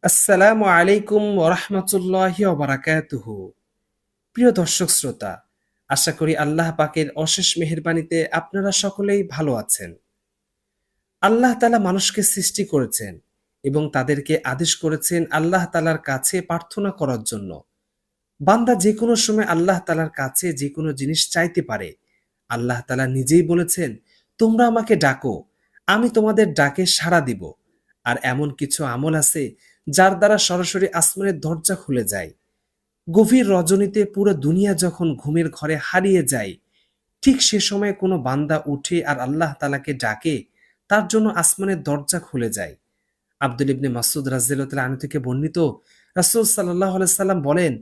আসসালামু আলাইকুম ওরহমতুল্লাহি ওবারাকাতুহু। প্রিয় দর্শক শ্রোতা, আশা করি আল্লাহ পাকের অশেষ মেহেরবানিতে আপনারা সকলেই ভালো আছেন। আল্লাহ তাআলা মানুষকে সৃষ্টি করেছেন এবং তাদেরকে আদেশ করেছেন আল্লাহ তাআলার কাছে প্রার্থনা করার জন্য। বান্দা যে কোনো সময় আল্লাহ তাআলার কাছে যে কোনো জিনিস চাইতে পারে। আল্লাহ তাআলা নিজেই বলেছেন, তোমরা আমাকে ডাকো, আমি তোমাদের ডাকে সাড়া দিব। আর এমন কিছু আমল আছে যার দ্বারা সরাসরি আসমানের দরজা খুলে যায়। গভীর রজনীতে পুরো দুনিয়া যখন ঘুমের ঘরে হারিয়ে যায়, ঠিক সে সময় কোনো বান্দা উঠে আর আল্লাহ তাআলাকে ডাকে, তার জন্য আসমানের দরজা খুলে যায়। আব্দুল ইবনে মাসউদ রাদিয়াল্লাহু তাআলা আনহু থেকে বর্ণিত, রাসূল সাল্লাল্লাহু আলাইহি সাল্লাম বলেন,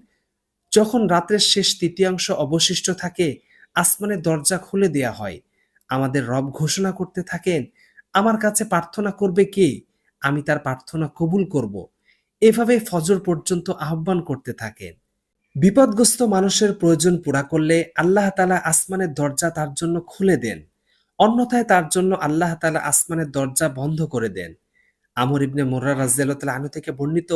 যখন রাতের শেষ তৃতীয়াংশ অবশিষ্ট থাকে, আসমানের দরজা খুলে দেয়া হয়। আমাদের রব ঘোষণা করতে থাকেন, আমার কাছে প্রার্থনা করবে কে? আমি তার প্রার্থনা কবুল করব। এভাবে ফজর পর্যন্ত আহ্বান করতে থাকেন। বিপদগ্রস্ত মানুষের প্রয়োজন পুরা করলে আল্লাহ তাআলা আসমানের দরজা তার জন্য খুলে দেন। অন্যথায় তার জন্য আল্লাহ তাআলা আসমানের দরজা বন্ধ করে দেন। আমর ইবনে মুররা রাদিয়াল্লাহু তাআলা আনহু থেকে বর্ণিত,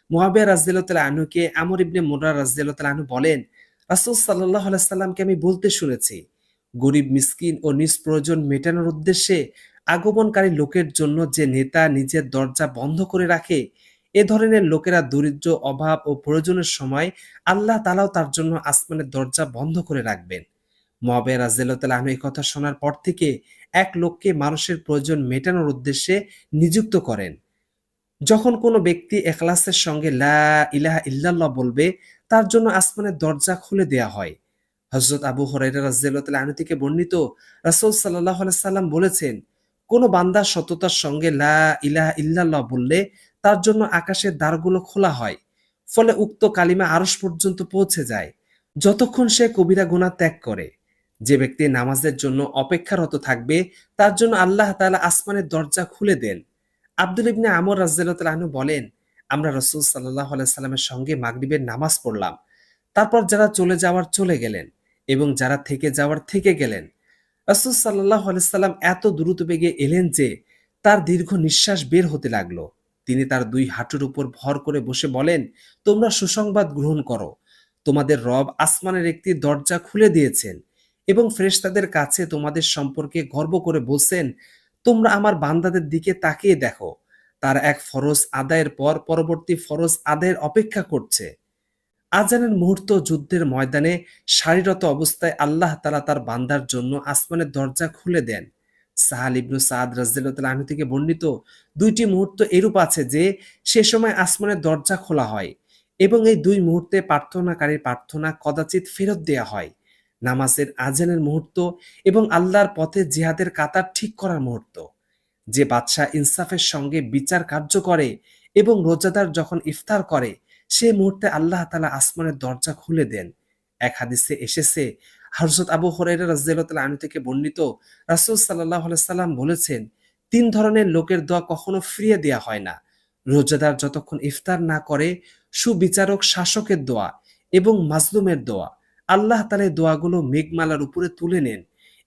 মুআবিয়া রাদিয়াল্লাহু তাআলা আনহুকে আমর ইবনে মুররা রাদিয়াল্লাহু তাআলা আনহু বলেন, রাসূল সাল্লাল্লাহু আলাইহি সাল্লামকে আমি বলতে শুনেছি, গরীব মিসকিন ও নিজ প্রয়োজন মেটানোর উদ্দেশ্যে আগমনকারী লোকের জন্য যে নেতা নিজের দরজা বন্ধ করে রাখে, এ ধরনের লোকেরা দরিদ্র, অভাব ও প্রয়োজনের সময় আল্লাহ তাআলাও তার জন্য আসমানের দরজা বন্ধ করে রাখবেন। মুআবিয়া রাদিয়াল্লাহু তাআলা আনহু এই কথা শোনার পর থেকে এক লোককে মানুষের প্রয়োজন মেটানোর উদ্দেশ্যে নিযুক্ত করেন। যখন কোনো ব্যক্তি এখলাসের সঙ্গে লা ইলাহা ইল্লাল্লাহ বলবে, তার জন্য আসমানের দরজা খুলে দেয়া হয়। হযরত আবু হুরায়রা রাদিয়াল্লাহু তাআলা আনহু থেকে বর্ণিত, রাসূল সাল্লাল্লাহু আলাইহি সাল্লাম বলেছেন, কোন বান্দা সততার সঙ্গে লা ইলাহা ইল্লাল্লাহ বললে তার জন্য আকাশের দ্বারগুলো খোলা হয়। ফলে উক্ত কালিমা আরশ পর্যন্ত পৌঁছে যায়, যতক্ষণ সে কবিরা গুনাহ ত্যাগ করে। যে ব্যক্তি নামাজের জন্য অপেক্ষারত থাকবে, তার জন্য আল্লাহ তাআলা আসমানের দরজা খুলে দেন। আব্দুল ইবনে আমর রাদিয়াল্লাহু তাআলা আনহু বলেন, আমরা রাসূল সাল্লাল্লাহু আলাইহি সাল্লামের সঙ্গে মাগরিবের নামাজ পড়লাম। তারপর যারা চলে যাওয়ার চলে গেলেন এবং যারা থেকে যাওয়ার থেকে গেলেন। রাসূল সাল্লাল্লাহু আলাইহি সাল্লাম এত দ্রুত বেগে এলেন যে তার দীর্ঘ নিঃশ্বাস বের হতে লাগলো। তিনি তার দুই হাঁটুর উপর ভর করে বসে বলেন, তোমরা সুসংবাদ গ্রহণ করো। তোমাদের রব আসমানের একটি দরজা খুলে দিয়েছেন এবং ফেরেশতাদের কাছে তোমাদের সম্পর্কে গর্ব করে বলছেন, তোমরা আমার বান্দাদের দিকে তাকিয়ে দেখো। তারা এক ফরজ আদায়ের পর পরবর্তী ফরজ আদায়ের অপেক্ষা করছে। আজানের মুহূর্ত যুদ্ধের ময়দানে সারিরত অবস্থায় আল্লাহ তাআলা তার বান্দার জন্য আসমানের দরজা খুলে দেন। সাহাল ইবনু সাদ রাদিয়াল্লাহু তাআলা আনহু থেকে বর্ণিত, দুইটি মুহূর্ত এরূপ আছে যে সে সময় আসমানের দরজা খোলা হয় এবং এই দুই মুহূর্তে প্রার্থনাকারীর প্রার্থনা কদাচিৎ ফেরত দেয়া হয়। নামাজের আজানের মুহূর্ত এবং আল্লাহর পথে জিহাদের কাতার ঠিক করার মুহূর্ত। যে বাদশাহ ইনসাফের সঙ্গে বিচার কার্য করে এবং রোজাদার যখন ইফতার করে, সে মুহূর্তে আল্লাহ তাআলা আসমানের দরজা খুলে দেন। এক হাদিসে এসেছে, হযরত আবু হুরায়রা রাদিয়াল্লাহু তাআলা আনহু থেকে বর্ণিত, রাসূল সাল্লাল্লাহু আলাইহি সাল্লাম বলেছেন, তিন ধরনের লোকের দোয়া কখনো ফিরিয়ে দেয়া হয় না। রোজাদার যতক্ষণ ইফতার না করে, সুবিচারক শাসকের দোয়া এবং মাজলুমের দোয়া। আল্লাহ তাআলা এই দোয়াগুলো মেঘমালার উপরে তুলে নেন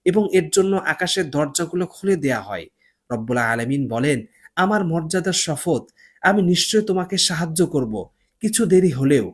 এবং এর জন্য আকাশের দরজাগুলো খুলে দেয়া হয়। রব্বুল আলামিন বলেন, আমার মর্যাদার শপথ, আমি নিশ্চয় তোমাকে সাহায্য করব, কিছু দেরি হলেও।